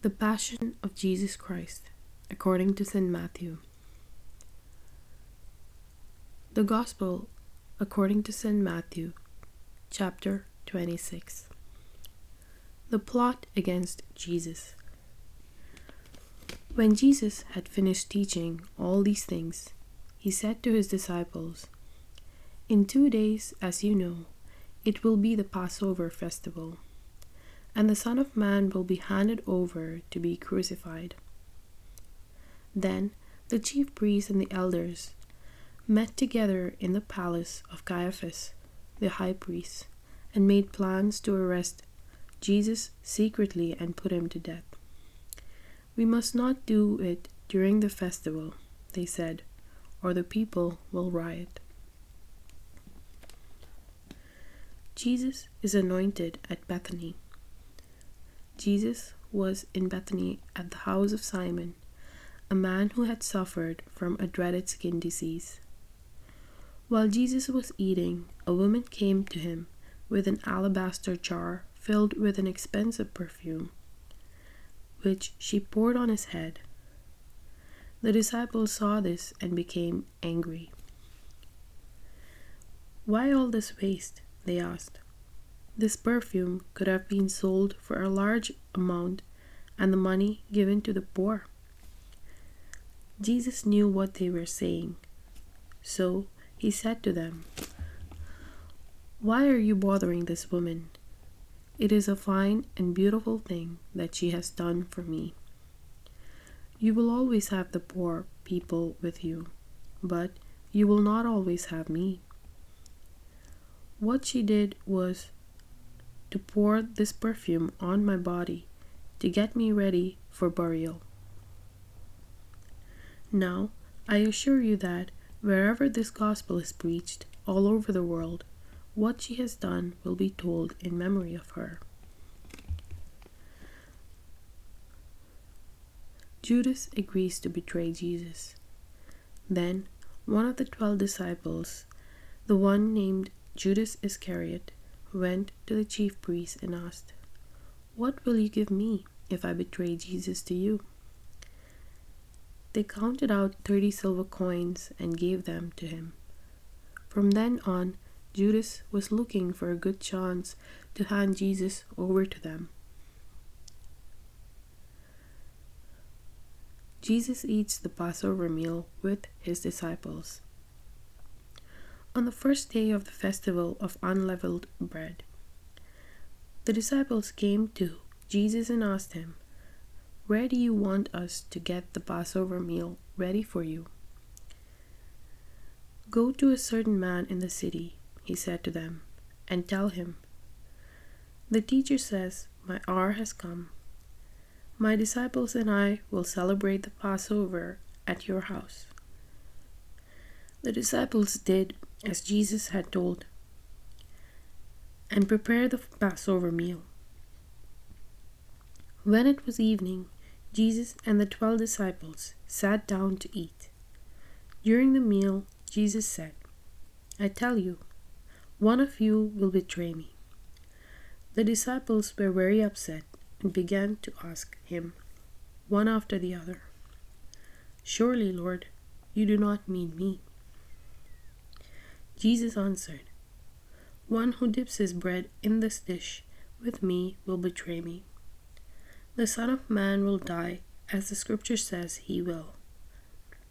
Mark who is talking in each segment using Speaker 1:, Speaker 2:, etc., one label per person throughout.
Speaker 1: The Passion of Jesus Christ, according to St. Matthew. The Gospel according to St. Matthew, chapter 26. The plot against Jesus. When Jesus had finished teaching all these things, he said to his disciples, "In 2 days, as you know, it will be the Passover festival, and the Son of Man will be handed over to be crucified." Then the chief priests and the elders met together in the palace of Caiaphas, the high priest, and made plans to arrest Jesus secretly and put him to death. "We must not do it during the festival," they said, "or the people will riot." Jesus is anointed at Bethany. Jesus was in Bethany at the house of Simon, a man who had suffered from a dreaded skin disease. While Jesus was eating, a woman came to him with an alabaster jar filled with an expensive perfume, which she poured on his head. The disciples saw this and became angry. "Why all this waste?" they asked. "This perfume could have been sold for a large amount and the money given to the poor." Jesus knew what they were saying, so he said to them, "Why are you bothering this woman? It is a fine and beautiful thing that she has done for me. You will always have the poor people with you, but you will not always have me. What she did was to pour this perfume on my body to get me ready for burial. Now, I assure you that wherever this gospel is preached all over the world, what she has done will be told in memory of her." Judas agrees to betray Jesus. Then one of the 12 disciples, the one named Judas Iscariot, went to the chief priests and asked, "What will you give me if I betray Jesus to you?" They counted out 30 silver coins and gave them to him. From then on, Judas was looking for a good chance to hand Jesus over to them. Jesus eats the Passover meal with his disciples. On the first day of the festival of unleavened bread, the disciples came to Jesus and asked him, "Where do you want us to get the Passover meal ready for you?" "Go to a certain man in the city," he said to them, "and tell him, 'The teacher says, my hour has come. My disciples and I will celebrate the Passover at your house.'" The disciples did as Jesus had told, and prepared the Passover meal. When it was evening, Jesus and the 12 disciples sat down to eat. During the meal, Jesus said, "I tell you, one of you will betray me." The disciples were very upset and began to ask him, one after the other, "Surely, Lord, you do not mean me." Jesus answered, "One who dips his bread in this dish with me will betray me. The Son of Man will die as the scripture says he will.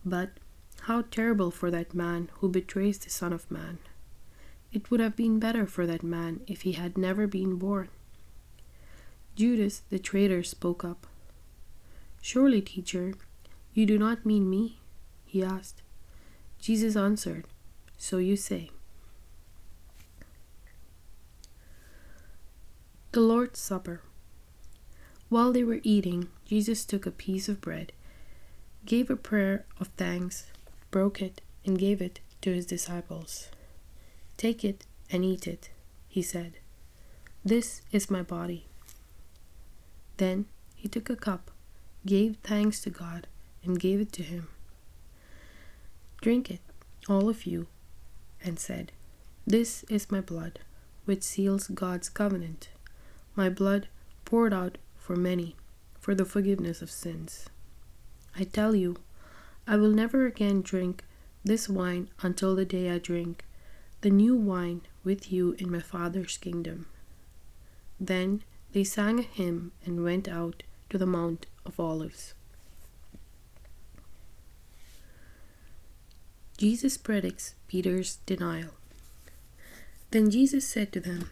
Speaker 1: But how terrible for that man who betrays the Son of Man. It would have been better for that man if he had never been born." Judas the traitor spoke up. "Surely, teacher, you do not mean me?" he asked. Jesus answered, "So you say." The Lord's Supper. While they were eating, Jesus took a piece of bread, gave a prayer of thanks, broke it, and gave it to his disciples. "Take it and eat it," he said. "This is my body." Then he took a cup, gave thanks to God, and gave it to him. "Drink it, all of you," and said, "This is my blood, which seals God's covenant, my blood poured out for many for the forgiveness of sins. I tell you, I will never again drink this wine until the day I drink the new wine with you in my Father's kingdom." Then they sang a hymn and went out to the Mount of Olives. Jesus predicts Peter's denial. Then Jesus said to them,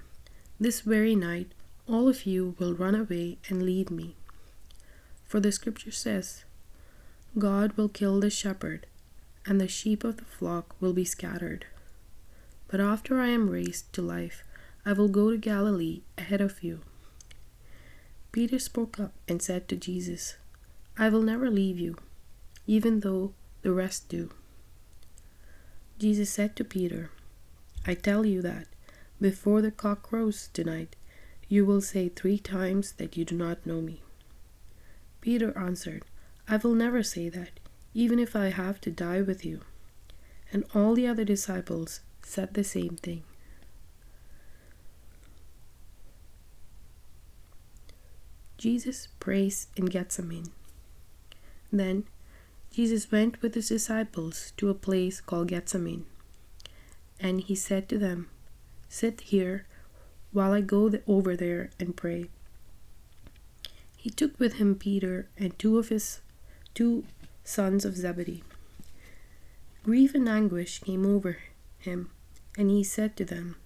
Speaker 1: "This very night all of you will run away and leave me. For the scripture says, 'God will kill the shepherd, and the sheep of the flock will be scattered.' But after I am raised to life, I will go to Galilee ahead of you." Peter spoke up and said to Jesus, "I will never leave you, even though the rest do." Jesus said to Peter, "I tell you that before the cock crows tonight, you will say 3 times that you do not know me." Peter answered, "I will never say that, even if I have to die with you." And all the other disciples said the same thing. Jesus prays in Gethsemane. Then Jesus went with his disciples to a place called Gethsemane, and he said to them, "Sit here while I go over there and pray." He took with him Peter and 2 of his 2 sons of Zebedee. Grief and anguish came over him, and he said to them,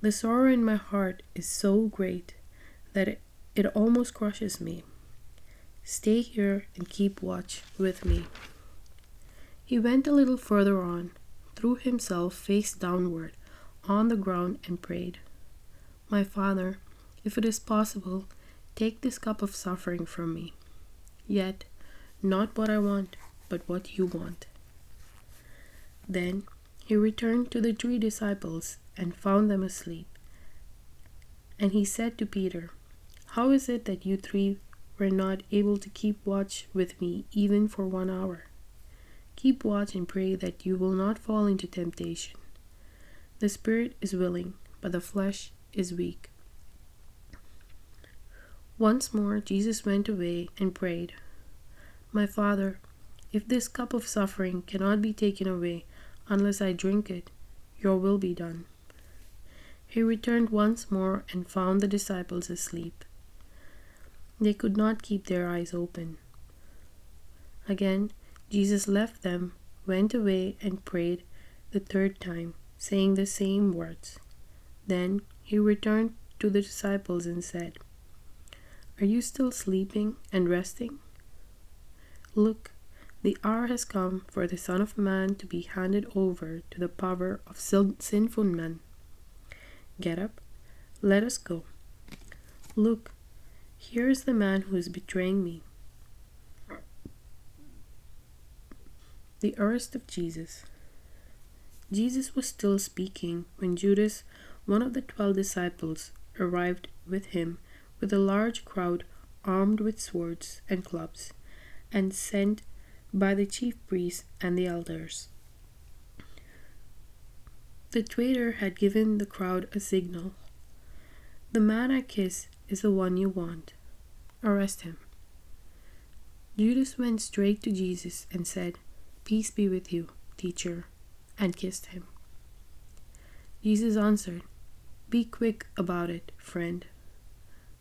Speaker 1: "The sorrow in my heart is so great that it almost crushes me. Stay here and keep watch with me." He went a little further on, threw himself face downward on the ground and prayed, "My Father, if it is possible, take this cup of suffering from me. Yet, not what I want, but what you want." Then he returned to the 3 disciples and found them asleep. And he said to Peter, "How is it that you 3 were not able to keep watch with me even for 1 hour? Keep watch and pray that you will not fall into temptation. The spirit is willing, but the flesh is weak." Once more Jesus went away and prayed, "My Father, if this cup of suffering cannot be taken away unless I drink it, your will be done." He returned once more and found the disciples asleep. They could not keep their eyes open. Again, Jesus left them, went away, and prayed the 3rd time, saying the same words. Then he returned to the disciples and said, "Are you still sleeping and resting? Look, the hour has come for the Son of Man to be handed over to the power of sinful men. Get up, let us go. Look, here is the man who is betraying me." The arrest of Jesus. Jesus was still speaking when Judas, one of the 12 disciples, arrived with him with a large crowd armed with swords and clubs, and sent by the chief priests and the elders. The traitor had given the crowd a signal. "The man I kiss is the one you want. Arrest him." Judas went straight to Jesus and said, "Peace be with you, teacher," and kissed him. Jesus answered, "Be quick about it, friend."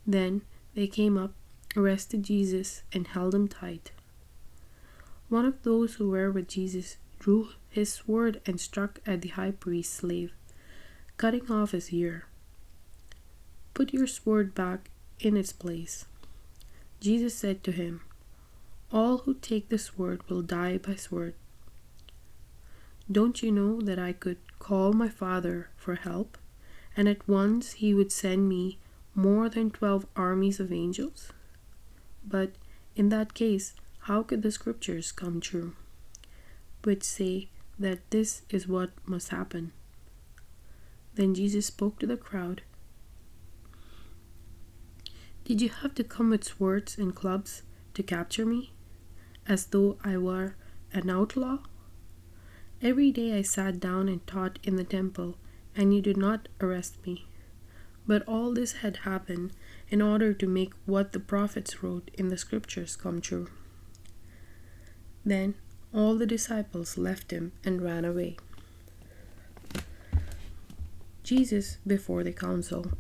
Speaker 1: Then they came up, arrested Jesus, and held him tight. One of those who were with Jesus drew his sword and struck at the high priest's slave, cutting off his ear. "Put your sword back in its place." Jesus said to him, "All who take the sword will die by sword. Don't you know that I could call my Father for help, and at once he would send me more than 12 armies of angels? But in that case, how could the scriptures come true, which say that this is what must happen?" Then Jesus spoke to the crowd. "Did you have to come with swords and clubs to capture me, as though I were an outlaw? Every day I sat down and taught in the temple, and you did not arrest me. But all this had happened in order to make what the prophets wrote in the scriptures come true. Then all the disciples left him and ran away. Jesus before the council.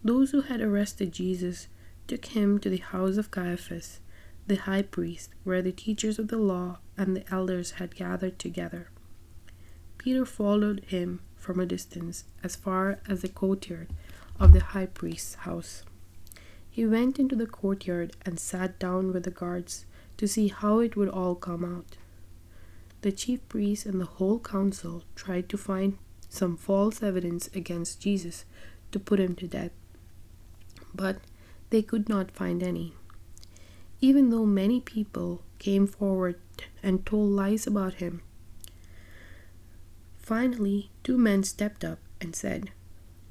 Speaker 1: Those who had arrested Jesus took him to the house of Caiaphas, the high priest, where the teachers of the law and the elders had gathered together. Peter followed him from a distance as far as the courtyard of the high priest's house. He went into the courtyard and sat down with the guards to see how it would all come out. The chief priests and the whole council tried to find some false evidence against Jesus to put him to death, but they could not find any. Even though many people came forward and told lies about him, finally 2 men stepped up and said,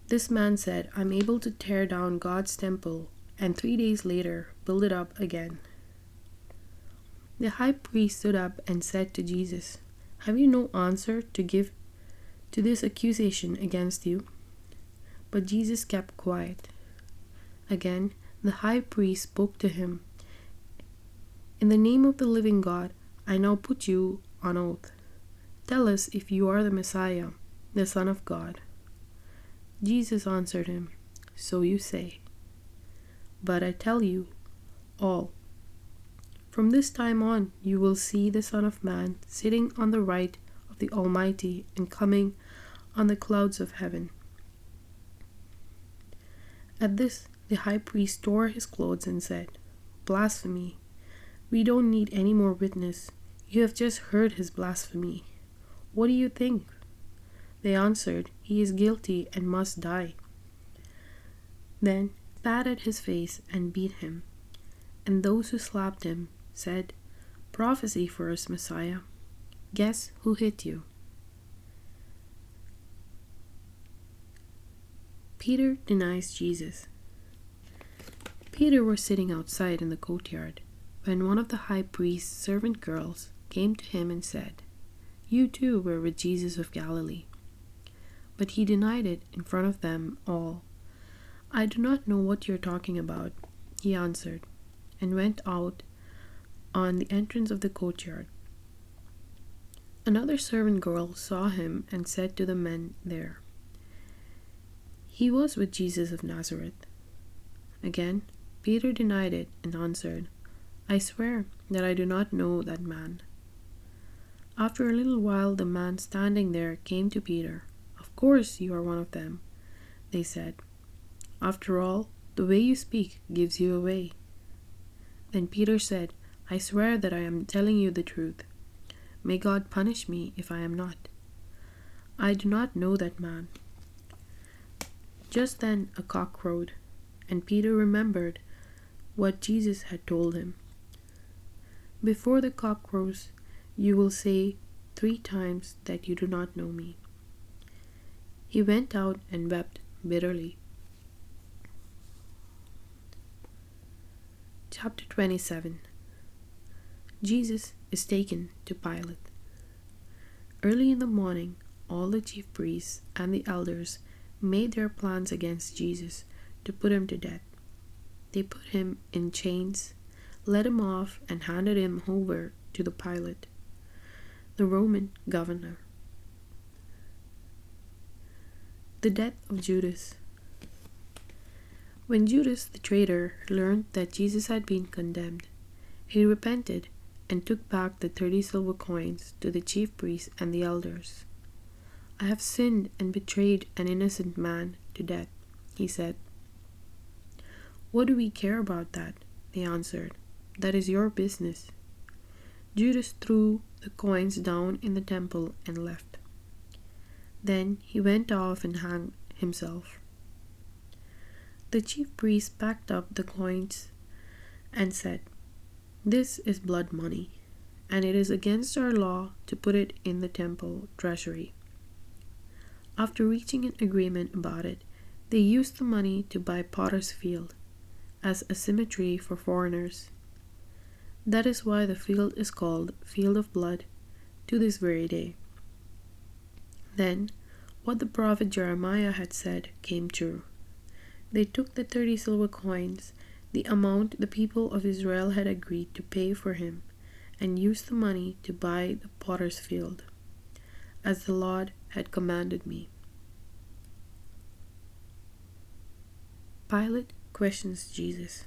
Speaker 1: "This man said, 'I'm able to tear down God's temple and 3 days later build it up again.'" The high priest stood up and said to Jesus, "Have you no answer to give to this accusation against you?" But Jesus kept quiet. Again, the high priest spoke to him, "In the name of the living God, I now put you on oath. Tell us if you are the Messiah, the Son of God." Jesus answered him, "So you say. But I tell you all, from this time on you will see the Son of Man sitting on the right of the Almighty and coming on the clouds of heaven." At this, the high priest tore his clothes and said, "Blasphemy! We don't need any more witness. You have just heard his blasphemy. What do you think?" They answered, "He is guilty and must die." Then spat at his face and beat him. And those who slapped him said, "Prophesy for us, Messiah. Guess who hit you?" Peter denies Jesus. Peter was sitting outside in the courtyard when one of the high priest's servant girls came to him and said, "You too were with Jesus of Galilee." But he denied it in front of them all. "I do not know what you are talking about," he answered, and went out on the entrance of the courtyard. Another servant girl saw him and said to the men there, "He was with Jesus of Nazareth." Again, Peter denied it and answered, "I swear that I do not know that man." After a little while, the man standing there came to Peter. "Of course you are one of them," they said. "After all, the way you speak gives you away." Then Peter said, "I swear that I am telling you the truth. May God punish me if I am not. I do not know that man." Just then a cock crowed, and Peter remembered what Jesus had told him. "Before the cock crows, you will say 3 times that you do not know me." He went out and wept bitterly. Chapter 27. Jesus is taken to Pilate. Early in the morning, all the chief priests and the elders made their plans against Jesus to put him to death. They put him in chains, led him off, and handed him over to the Pilate, the Roman governor. The death of Judas. When Judas the traitor learned that Jesus had been condemned, he repented and took back the 30 silver coins to the chief priests and the elders. "I have sinned and betrayed an innocent man to death," he said. "What do we care about that?" they answered. "That is your business." Judas threw the coins down in the temple and left. Then he went off and hanged himself. The chief priests packed up the coins and said, "This is blood money, and it is against our law to put it in the temple treasury." After reaching an agreement about it, they used the money to buy Potter's Field as a cemetery for foreigners. That is why the field is called Field of Blood to this very day. Then, what the prophet Jeremiah had said came true. They took the 30 silver coins, the amount the people of Israel had agreed to pay for him, and used the money to buy the potter's field, as the Lord had commanded me. Pilate questions Jesus.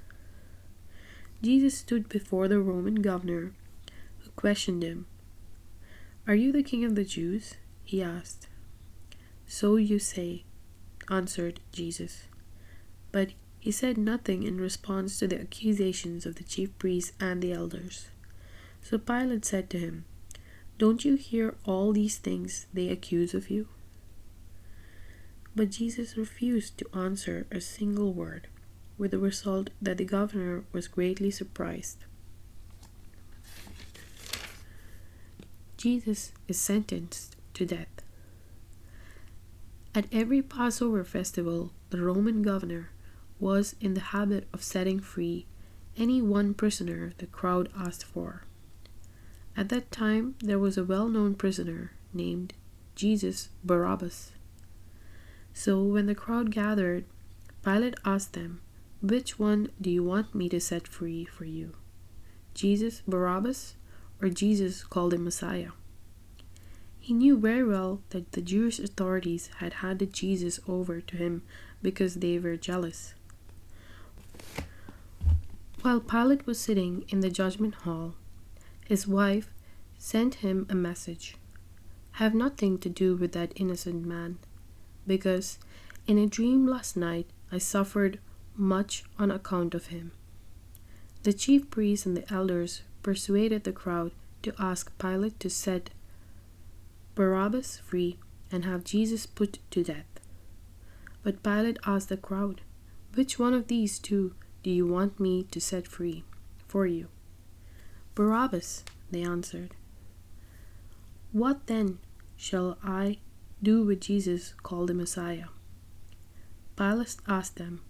Speaker 1: Jesus stood before the Roman governor, who questioned him. "Are you the king of the Jews?" he asked. "So you say," answered Jesus. But he said nothing in response to the accusations of the chief priests and the elders. So Pilate said to him, "Don't you hear all these things they accuse of you?" But Jesus refused to answer a single word, with the result that the governor was greatly surprised. Jesus is sentenced to death. At every Passover festival, the Roman governor was in the habit of setting free any one prisoner the crowd asked for. At that time, there was a well-known prisoner named Jesus Barabbas. So when the crowd gathered, Pilate asked them, "Which one do you want me to set free for you? Jesus Barabbas or Jesus called the Messiah?" He knew very well that the Jewish authorities had handed Jesus over to him because they were jealous. While Pilate was sitting in the judgment hall, his wife sent him a message. "Have nothing to do with that innocent man, because in a dream last night I suffered much on account of him." The chief priests and the elders persuaded the crowd to ask Pilate to set Barabbas free and have Jesus put to death. But Pilate asked the crowd, "Which one of these two do you want me to set free for you?" "Barabbas," they answered. "What then shall I do with Jesus called the Messiah?" Pilate asked them.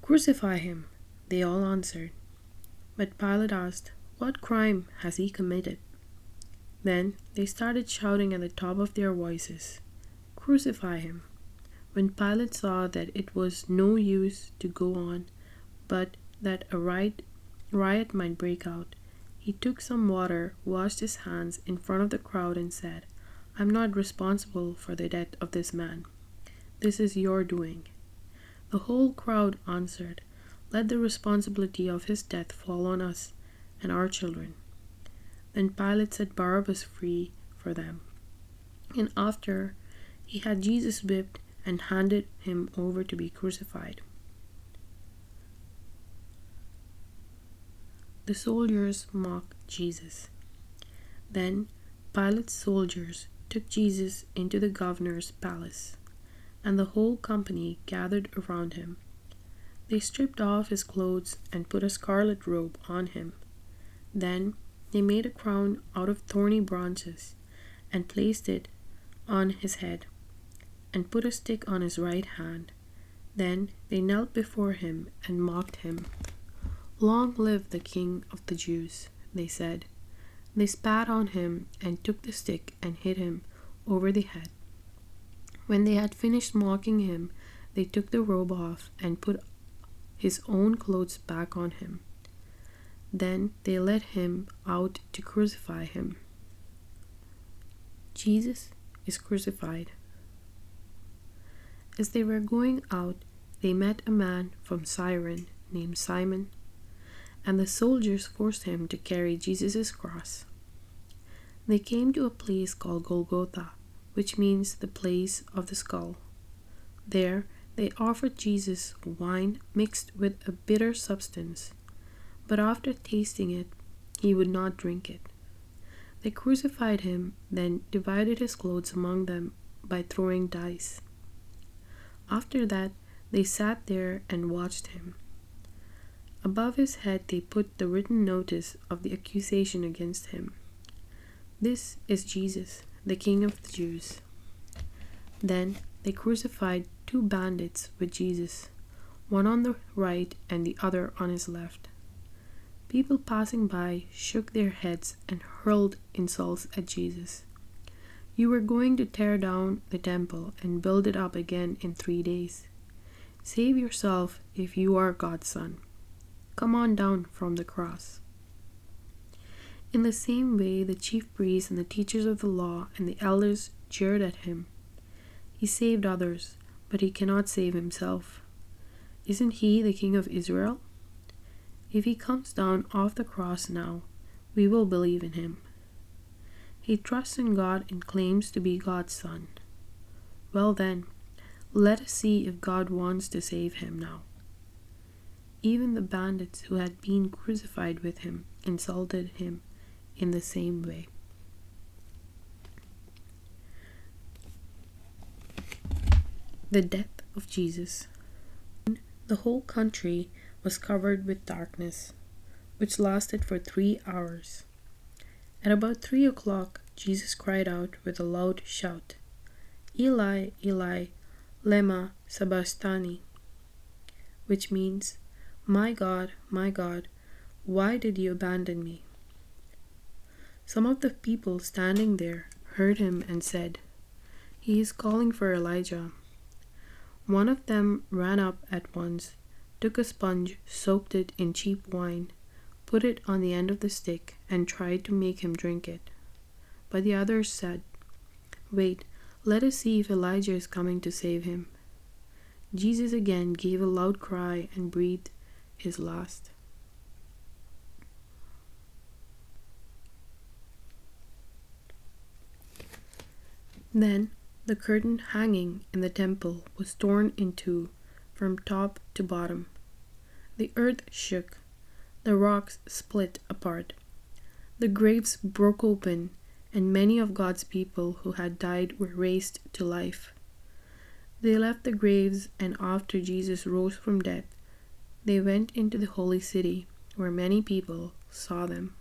Speaker 1: "Crucify him," they all answered. But Pilate asked, "What crime has he committed?" Then they started shouting at the top of their voices, "Crucify him." When Pilate saw that it was no use to go on, but that a riot might break out, he took some water, washed his hands in front of the crowd, and said, "I'm not responsible for the death of this man. This is your doing." The whole crowd answered, "Let the responsibility of his death fall on us and our children." Then Pilate set Barabbas free for them. And after he had Jesus whipped and handed him over to be crucified. The soldiers mocked Jesus. Then Pilate's soldiers took Jesus into the governor's palace, and the whole company gathered around him. They stripped off his clothes and put a scarlet robe on him. Then they made a crown out of thorny branches and placed it on his head, and put a stick on his right hand. Then they knelt before him and mocked him. "Long live the King of the Jews," they said. They spat on him and took the stick and hit him over the head. When they had finished mocking him, they took the robe off and put his own clothes back on him. Then they led him out to crucify him. Jesus is crucified. As they were going out, they met a man from Cyrene named Simon, and the soldiers forced him to carry Jesus' cross. They came to a place called Golgotha, which means the place of the skull. There they offered Jesus wine mixed with a bitter substance, but after tasting it, he would not drink it. They crucified him, then divided his clothes among them by throwing dice. After that, they sat there and watched him. Above his head they put the written notice of the accusation against him. "This is Jesus, the King of the Jews." Then they crucified 2 bandits with Jesus, one on the right and the other on his left. People passing by shook their heads and hurled insults at Jesus. You were going to tear down the temple and build it up again in 3 days. Save yourself if you are God's son. Come on down from the cross." In the same way, the chief priests and the teachers of the law and the elders jeered at him. He saved others, but he cannot save himself. Isn't he the King of Israel? If he comes down off the cross now, we will believe in him. He trusts in God and claims to be God's son. Well then, let us see if God wants to save him now. Even the bandits who had been crucified with him insulted him in the same way. The death of Jesus. The whole country was covered with darkness, which lasted for 3 hours. At about 3 o'clock, Jesus cried out with a loud shout, "Eli, Eli, lema sabachthani," which means, my God, why did you abandon me?" Some of the people standing there heard him and said, "He is calling for Elijah." One of them ran up at once, took a sponge, soaked it in cheap wine, put it on the end of the stick, and tried to make him drink it. But the others said, "Wait, let us see if Elijah is coming to save him." Jesus again gave a loud cry and breathed his last. Then the curtain hanging in the temple was torn in two from top to bottom. The earth shook, the rocks split apart, the graves broke open, and many of God's people who had died were raised to life. They left the graves, and after Jesus rose from death, they went into the holy city, where many people saw them.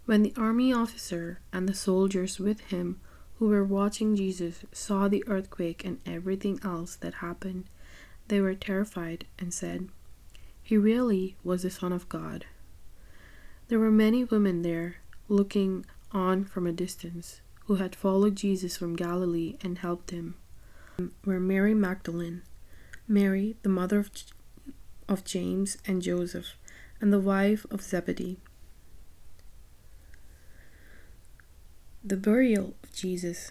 Speaker 1: When the army officer and the soldiers with him who were watching Jesus saw the earthquake and everything else that happened, they were terrified and said, "He really was the Son of God." There were many women there, looking on from a distance, who had followed Jesus from Galilee and helped him. Were Mary Magdalene, Mary the mother of James and Joseph, and the wife of Zebedee. The burial of Jesus.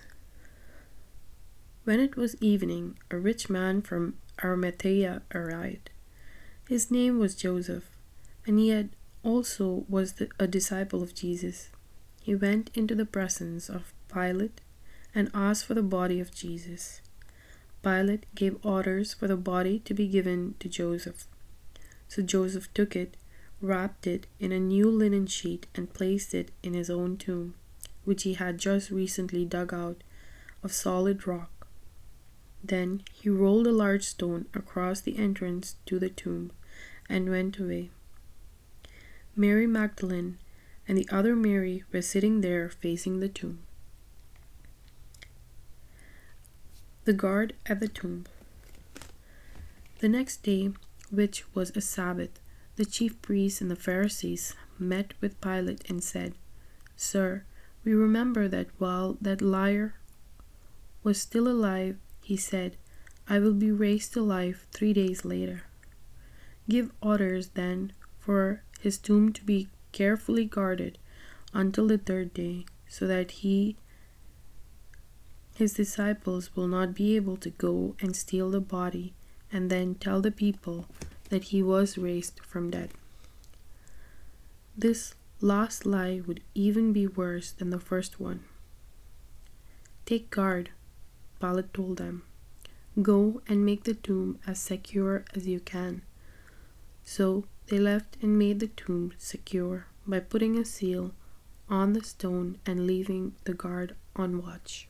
Speaker 1: When it was evening, a rich man from Arimathea arrived. His name was Joseph, and he had also was a disciple of Jesus. He went into the presence of Pilate and asked for the body of Jesus. Pilate gave orders for the body to be given to Joseph. So Joseph took it, wrapped it in a new linen sheet, and placed it in his own tomb, which he had just recently dug out of solid rock. Then he rolled a large stone across the entrance to the tomb and went away. Mary Magdalene and the other Mary were sitting there facing the tomb. The guard at the tomb. The next day, which was a Sabbath, the chief priests and the Pharisees met with Pilate and said, "Sir, we remember that while that liar was still alive, he said, 'I will be raised to life 3 days later.' Give orders then for his tomb to be carefully guarded until the 3rd day, so that his disciples will not be able to go and steal the body and then tell the people that he was raised from dead." This last lie would even be worse than the first one. "Take guard," Pilate told them. "Go and make the tomb as secure as you can." So they left and made the tomb secure by putting a seal on the stone and leaving the guard on watch.